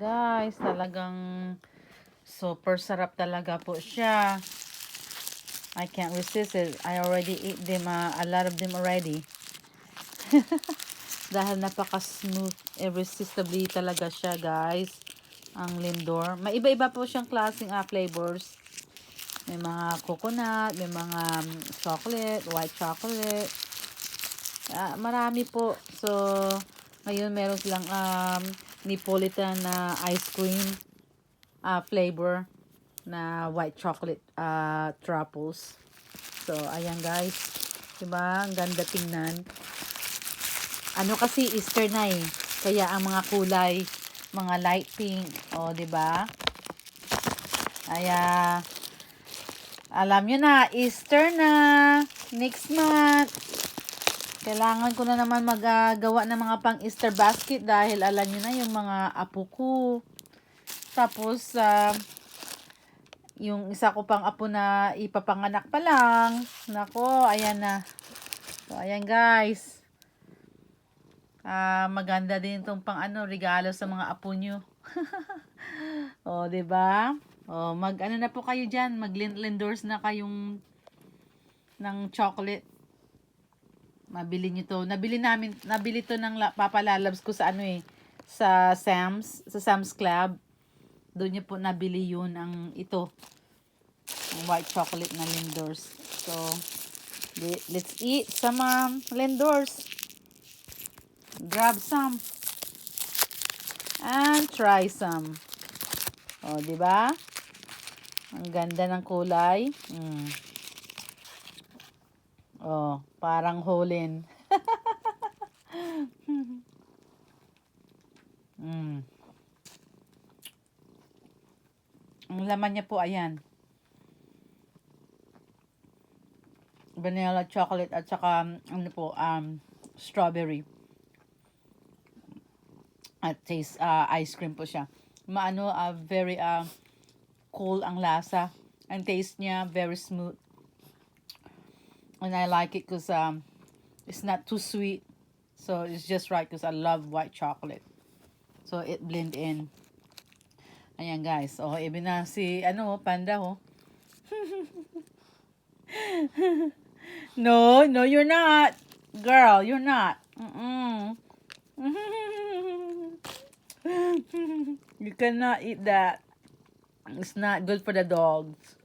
guys, talagang super sarap talaga po siya. I can't resist it. I already ate them, a lot of them already. Dahil napaka-smooth, irresistibly talaga siya, guys. Ang Lindor. May iba-iba po siyang klaseng flavors. May mga coconut, may mga chocolate, white chocolate. Marami po. So, ngayon meron silang Neapolitan na ice cream flavor na white chocolate truffles. So, ayan guys. Diba? Ang ganda tingnan. Ano kasi Easter na eh. Kaya ang mga kulay, mga light pink. O, diba? Kaya, alam nyo na, Easter na. Next month. Kailangan ko na naman maggawa ng mga pang Easter basket dahil alam nyo na yung mga apo ko. Tapos, yung isa ko pang apo na ipapanganak pa lang. Nako, ayan na. So, ayan guys. Maganda din itong pang regalo sa mga apo nyo. O, diba? O, mag-ano na po kayo dyan. Mag-lendorse na kayong ng chocolate. Mabili nyo to. Nabili to ng Papa Lalabs ko sa sa Sam's Club. Doon niyo po nabili yun ito. Ang white chocolate na Lindors. So, let's eat some Lindors. Grab some. And try some. O, di ba? Ang ganda ng kulay. Oh, parang Holin. Ang laman niya po, ayan. Vanilla chocolate at saka, strawberry. At taste, ice cream po siya. Very, cool ang lasa. Ang taste niya, very smooth. And I like it because it's not too sweet. So it's just right because I love white chocolate. So it blend in. Ayan guys. Oh, even na si Panda No, you're not. Girl, you're not. You cannot eat that. It's not good for the dogs.